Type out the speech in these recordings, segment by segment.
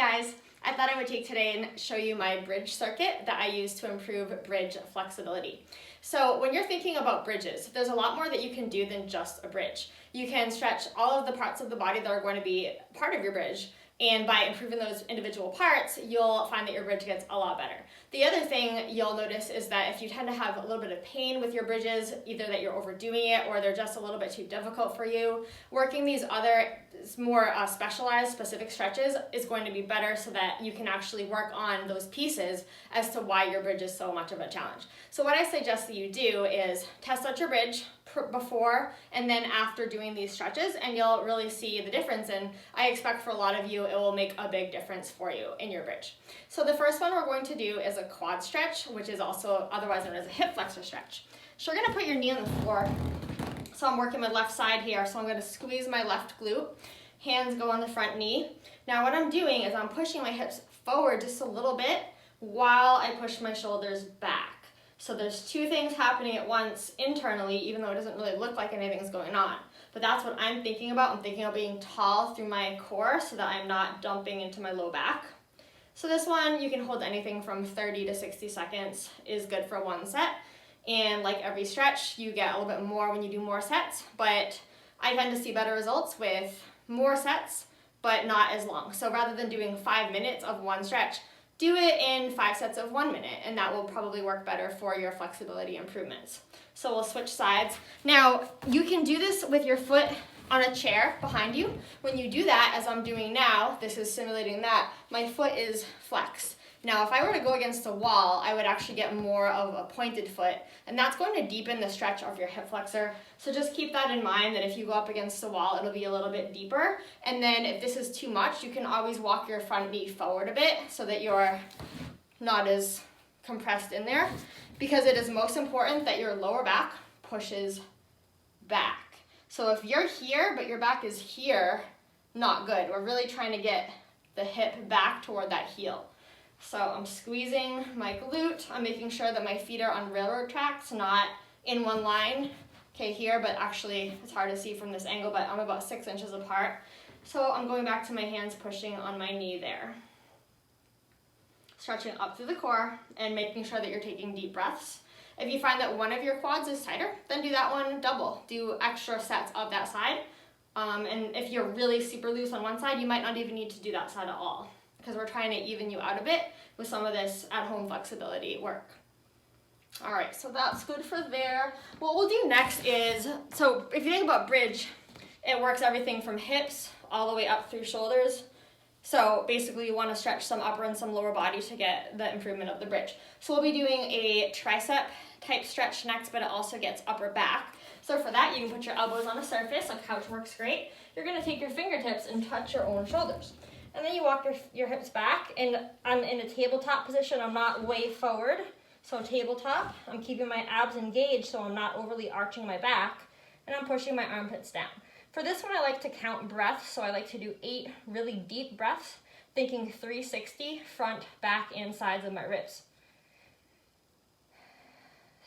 guys, I thought I would take today and show you my bridge circuit that I use to improve bridge flexibility. So when you're thinking about bridges, there's a lot more that you can do than just a bridge. You can stretch all of the parts of the body that are going to be part of your bridge, and by improving those individual parts, you'll find that your bridge gets a lot better. The other thing you'll notice is that if you tend to have a little bit of pain with your bridges, either that you're overdoing it or they're just a little bit too difficult for you, working these other more specialized, specific stretches is going to be better so that you can actually work on those pieces as to why your bridge is so much of a challenge. So what I suggest that you do is test out your bridge before and then after doing these stretches, and you'll really see the difference, and I expect for a lot of you it will make a big difference for you in your bridge. So the first one we're going to do is a quad stretch, which is also otherwise known as a hip flexor stretch. So you're going to put your knee on the floor. So I'm working my left side here, so I'm going to squeeze my left glute, hands go on the front knee. Now what I'm doing is I'm pushing my hips forward just a little bit while I push my shoulders back. So there's two things happening at once internally, even though it doesn't really look like anything's going on. But that's what I'm thinking about. I'm thinking of being tall through my core so that I'm not dumping into my low back. So this one, you can hold anything from 30 to 60 seconds is good for one set. And like every stretch, you get a little bit more when you do more sets, but I tend to see better results with more sets, but not as long. So rather than doing 5 minutes of one stretch, do it in 5 sets of 1 minute, and that will probably work better for your flexibility improvements. So we'll switch sides. Now, you can do this with your foot on a chair behind you. When you do that, as I'm doing now, this is simulating that, my foot is flexed. Now, if I were to go against a wall, I would actually get more of a pointed foot, and that's going to deepen the stretch of your hip flexor. So just keep that in mind, that if you go up against a wall, it'll be a little bit deeper. And then if this is too much, you can always walk your front knee forward a bit so that you're not as compressed in there, because it is most important that your lower back pushes back. So if you're here, but your back is here, not good. We're really trying to get the hip back toward that heel. So I'm squeezing my glute. I'm making sure that my feet are on railroad tracks, not in one line. Okay, here, but actually it's hard to see from this angle, but I'm about 6 inches apart. So I'm going back to my hands, pushing on my knee there. Stretching up through the core and making sure that you're taking deep breaths. If you find that one of your quads is tighter, then do that one double. Do extra sets of that side. And if you're really super loose on one side, you might not even need to do that side at all, because we're trying to even you out a bit with some of this at-home flexibility work. All right, so that's good for there. What we'll do next is, so if you think about bridge, it works everything from hips all the way up through shoulders. So basically you want to stretch some upper and some lower body to get the improvement of the bridge. So we'll be doing a tricep type stretch next, but it also gets upper back. So for that, you can put your elbows on a surface. A couch works great. You're going to take your fingertips and touch your own shoulders. And then you walk your hips back, and I'm in a tabletop position. I'm not way forward. So tabletop, I'm keeping my abs engaged so I'm not overly arching my back, and I'm pushing my armpits down. For this one, I like to count breaths, so I like to do 8 really deep breaths, thinking 360, front, back, and sides of my ribs.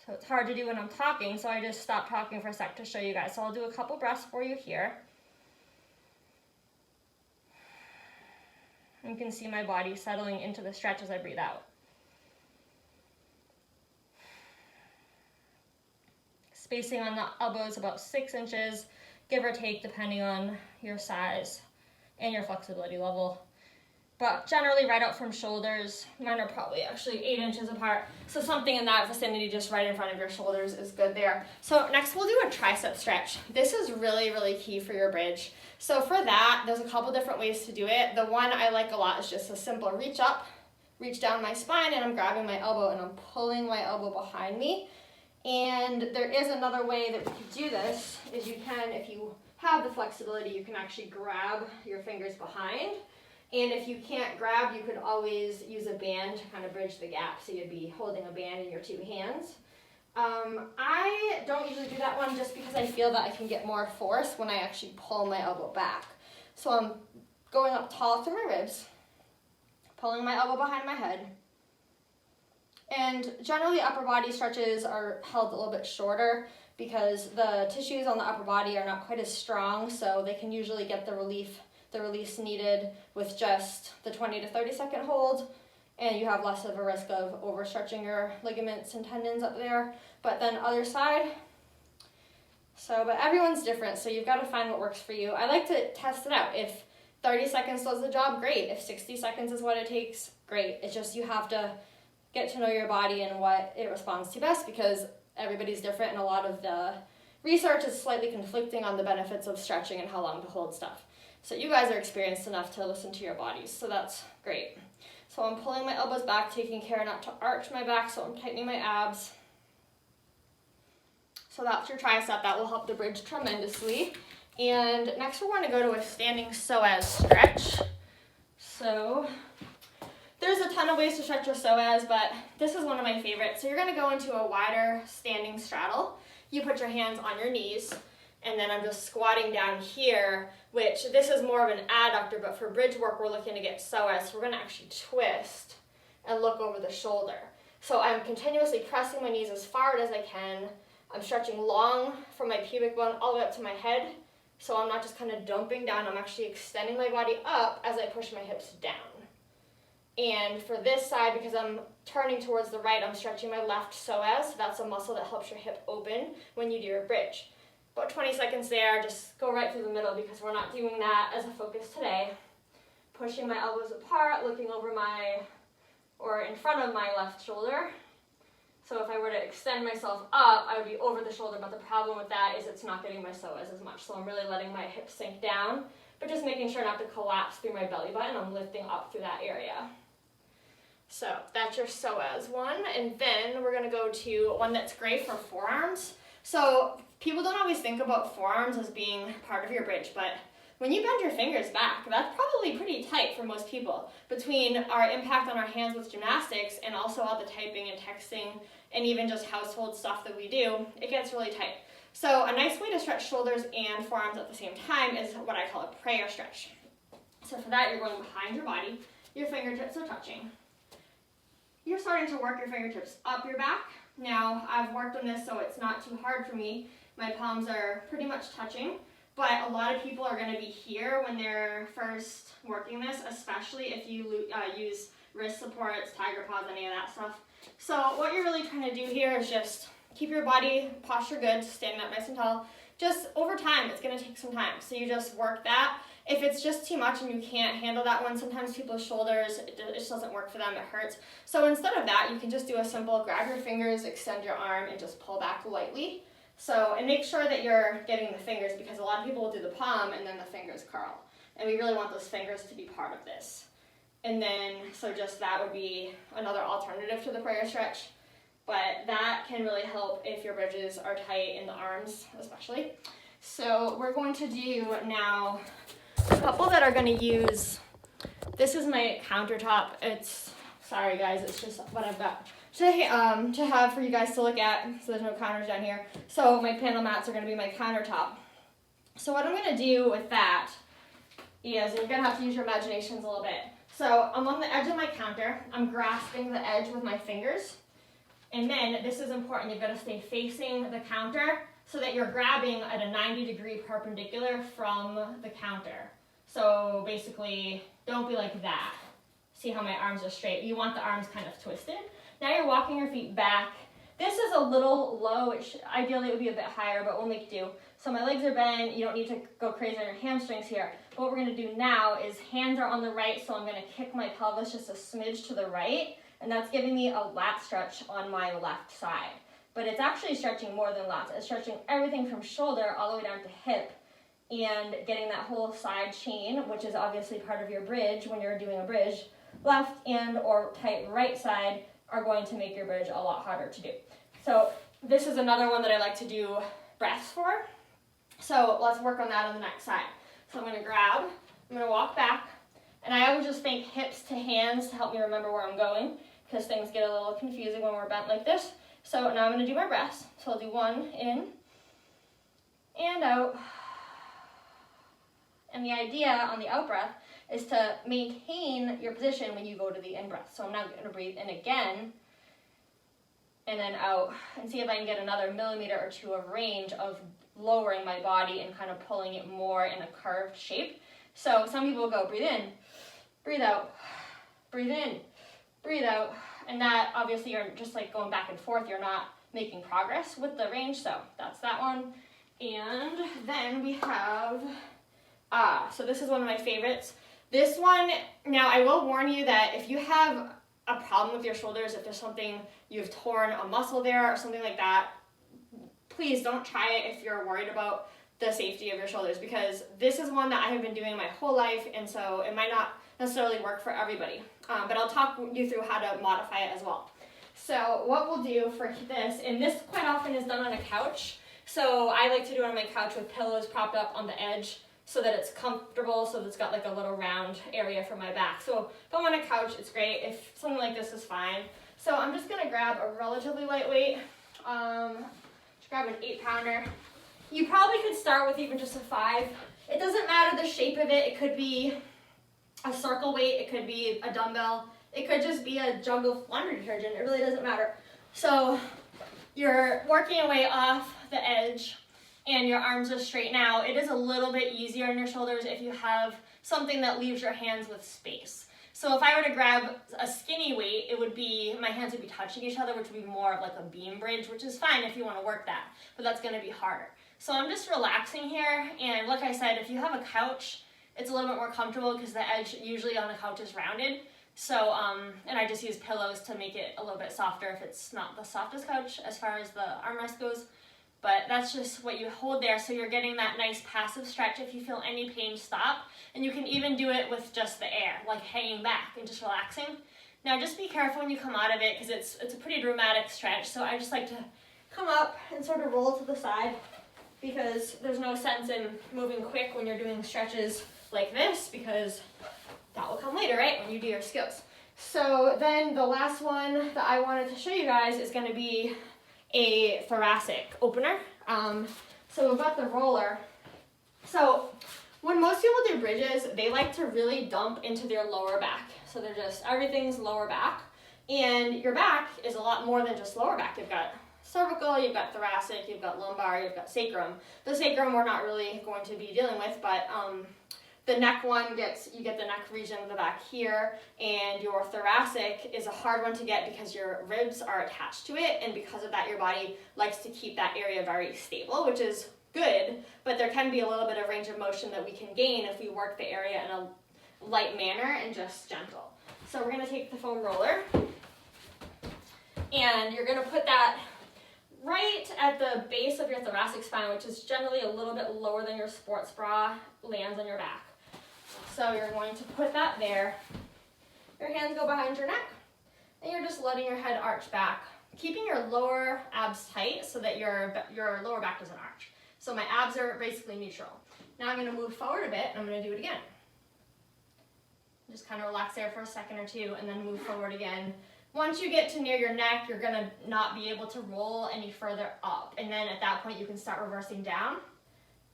So it's hard to do when I'm talking, so I just stopped talking for a sec to show you guys. So I'll do a couple breaths for you here. You can see my body settling into the stretch as I breathe out. Spacing on the elbows about 6 inches, give or take, depending on your size and your flexibility level. But generally right out from shoulders. Mine are probably actually 8 inches apart. So something in that vicinity, just right in front of your shoulders, is good there. So next we'll do a tricep stretch. This is really, really key for your bridge. So for that, there's a couple different ways to do it. The one I like a lot is just a simple reach up, reach down my spine, and I'm grabbing my elbow and I'm pulling my elbow behind me. And there is another way that we can do this, is you can, if you have the flexibility, you can actually grab your fingers behind. And if you can't grab, you could always use a band to kind of bridge the gap. So you'd be holding a band in your 2 hands. I don't usually do that one just because I feel that I can get more force when I actually pull my elbow back. So I'm going up tall through my ribs, pulling my elbow behind my head. And generally upper body stretches are held a little bit shorter because the tissues on the upper body are not quite as strong, so they can usually get the relief the release needed with just the 20 to 30 second hold, and you have less of a risk of overstretching your ligaments and tendons up there. But then other side. But everyone's different, so you've got to find what works for you. I like to test it out. If 30 seconds does the job, great. If 60 seconds is what it takes, great. It's just you have to get to know your body and what it responds to best, because everybody's different, and a lot of the research is slightly conflicting on the benefits of stretching and how long to hold stuff. So you guys are experienced enough to listen to your bodies, so that's great. So I'm pulling my elbows back, taking care not to arch my back, so I'm tightening my abs. So that's your tricep. That will help the bridge tremendously. And next we're going to go to a standing psoas stretch. So there's a ton of ways to stretch your psoas, but this is one of my favorites. So you're going to go into a wider standing straddle. You put your hands on your knees, and then I'm just squatting down here, which this is more of an adductor, but for bridge work we're looking to get psoas. So we're going to actually twist and look over the shoulder. So I'm continuously pressing my knees as far as I can. I'm stretching long from my pubic bone all the way up to my head. So I'm not just kind of dumping down, I'm actually extending my body up as I push my hips down. And for this side, because I'm turning towards the right, I'm stretching my left psoas. That's a muscle that helps your hip open when you do your bridge. About 20 seconds there, just go right through the middle because we're not doing that as a focus today. Pushing my elbows apart, looking over in front of my left shoulder. So if I were to extend myself up, I would be over the shoulder, but the problem with that is it's not getting my psoas as much. So I'm really letting my hips sink down, but just making sure not to collapse through my belly button. I'm lifting up through that area. So that's your psoas one. And then we're going to go to one that's great for forearms. So people don't always think about forearms as being part of your bridge, but when you bend your fingers back, that's probably pretty tight for most people. Between our impact on our hands with gymnastics and also all the typing and texting and even just household stuff that we do, it gets really tight. So a nice way to stretch shoulders and forearms at the same time is what I call a prayer stretch. So for that, you're going behind your body, your fingertips are touching. You're starting to work your fingertips up your back. Now, I've worked on this so it's not too hard for me. My palms are pretty much touching. But a lot of people are going to be here when they're first working this, especially if you use wrist supports, tiger paws, any of that stuff. So what you're really trying to do here is just keep your body posture good, standing up nice and tall. Just over time, it's going to take some time. So you just work that. If it's just too much and you can't handle that one, sometimes people's shoulders, it just doesn't work for them, it hurts. So instead of that, you can just do a simple grab your fingers, extend your arm, and just pull back lightly. So, and make sure that you're getting the fingers, because a lot of people will do the palm and then the fingers curl. And we really want those fingers to be part of this. And then, so just that would be another alternative to the prayer stretch. But that can really help if your bridges are tight in the arms, especially. So we're going to do now a couple that are going to use, this is my countertop. Sorry guys, it's just what I've got to have for you guys to look at, so there's no counters down here. So my panel mats are going to be my countertop. So what I'm going to do with that is, and you're going to have to use your imaginations a little bit. So I'm on the edge of my counter, I'm grasping the edge with my fingers, and then this is important, you've got to stay facing the counter so that you're grabbing at a 90-degree perpendicular from the counter. So basically, don't be like that. See how my arms are straight? You want the arms kind of twisted. Now you're walking your feet back. This is a little low. Ideally, it would be a bit higher, but we'll make do. So my legs are bent. You don't need to go crazy on your hamstrings here. But what we're going to do now is hands are on the right, so I'm going to kick my pelvis just a smidge to the right, and that's giving me a lat stretch on my left side. But it's actually stretching more than lats. It's stretching everything from shoulder all the way down to hip and getting that whole side chain, which is obviously part of your bridge when you're doing a bridge. Left and or tight right side are going to make your bridge a lot harder to do. So this is another one that I like to do breaths for. So let's work on that on the next side. So I'm going to grab, I'm going to walk back, and I always just think hips to hands to help me remember where I'm going, because things get a little confusing when we're bent like this. So now I'm going to do my breaths. So I'll do one in and out. And the idea on the out breath is to maintain your position when you go to the in-breath. So I'm now going to breathe in again, and then out, and see if I can get another millimeter or two of range of lowering my body and kind of pulling it more in a curved shape. So some people go breathe in, breathe out, breathe in, breathe out, and that obviously you're just like going back and forth, you're not making progress with the range, so that's that one. And then we have, so this is one of my favorites. This one, now I will warn you that if you have a problem with your shoulders, if there's something, you've torn a muscle there or something like that, please don't try it if you're worried about the safety of your shoulders, because this is one that I have been doing my whole life, and so it might not necessarily work for everybody. But I'll talk you through how to modify it as well. So what we'll do for this, and this quite often is done on a couch, so I like to do it on my couch with pillows propped up on the edge so that it's comfortable, so that it's got like a little round area for my back. So if I'm on a couch, it's great. If something like this is fine. So I'm just gonna grab a relatively lightweight, just grab an 8-pounder. You probably could start with even just a 5. It doesn't matter the shape of it. It could be a circle weight, it could be a dumbbell, it could just be a jug of laundry detergent. It really doesn't matter. So you're working your way off the edge and your arms are straight. Now, it is a little bit easier on your shoulders if you have something that leaves your hands with space. So if I were to grab a skinny weight, it would be, my hands would be touching each other, which would be more of like a beam bridge, which is fine if you want to work that, but that's going to be harder. So I'm just relaxing here, and like I said, if you have a couch, it's a little bit more comfortable because the edge usually on a couch is rounded. So, and I just use pillows to make it a little bit softer if it's not the softest couch as far as the armrest goes. But that's just what you hold there, so you're getting that nice passive stretch. If you feel any pain, stop. And you can even do it with just the air, like hanging back and just relaxing. Now just be careful when you come out of it because it's a pretty dramatic stretch. So I just like to come up and sort of roll to the side because there's no sense in moving quick when you're doing stretches like this, because that will come later, right, when you do your skills. So then the last one that I wanted to show you guys is going to be a thoracic opener. So we've got the roller. So when most people do bridges, they like to really dump into their lower back. So they're just, everything's lower back. And your back is a lot more than just lower back. You've got cervical, you've got thoracic, you've got lumbar, you've got sacrum. The sacrum we're not really going to be dealing with, but the neck one you get the neck region of the back here, and your thoracic is a hard one to get because your ribs are attached to it, and because of that your body likes to keep that area very stable, which is good, but there can be a little bit of range of motion that we can gain if we work the area in a light manner and just gentle. So we're going to take the foam roller, and you're going to put that right at the base of your thoracic spine, which is generally a little bit lower than your sports bra lands on your back. So you're going to put that there. Your hands go behind your neck, and you're just letting your head arch back, keeping your lower abs tight so that your lower back doesn't arch. So my abs are basically neutral. Now I'm going to move forward a bit, and I'm going to do it again. Just kind of relax there for a second or two, and then move forward again. Once you get to near your neck, you're going to not be able to roll any further up, and then at that point you can start reversing down.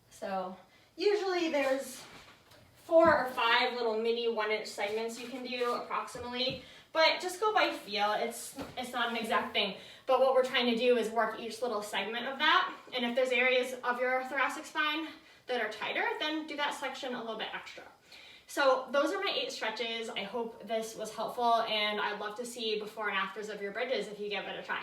So usually there's 4 or 5 little mini 1-inch segments you can do approximately, but just go by feel. It's not an exact thing, but what we're trying to do is work each little segment of that, and if there's areas of your thoracic spine that are tighter, then do that section a little bit extra. So those are my 8 stretches. I hope this was helpful, and I'd love to see before and afters of your bridges if you give it a try.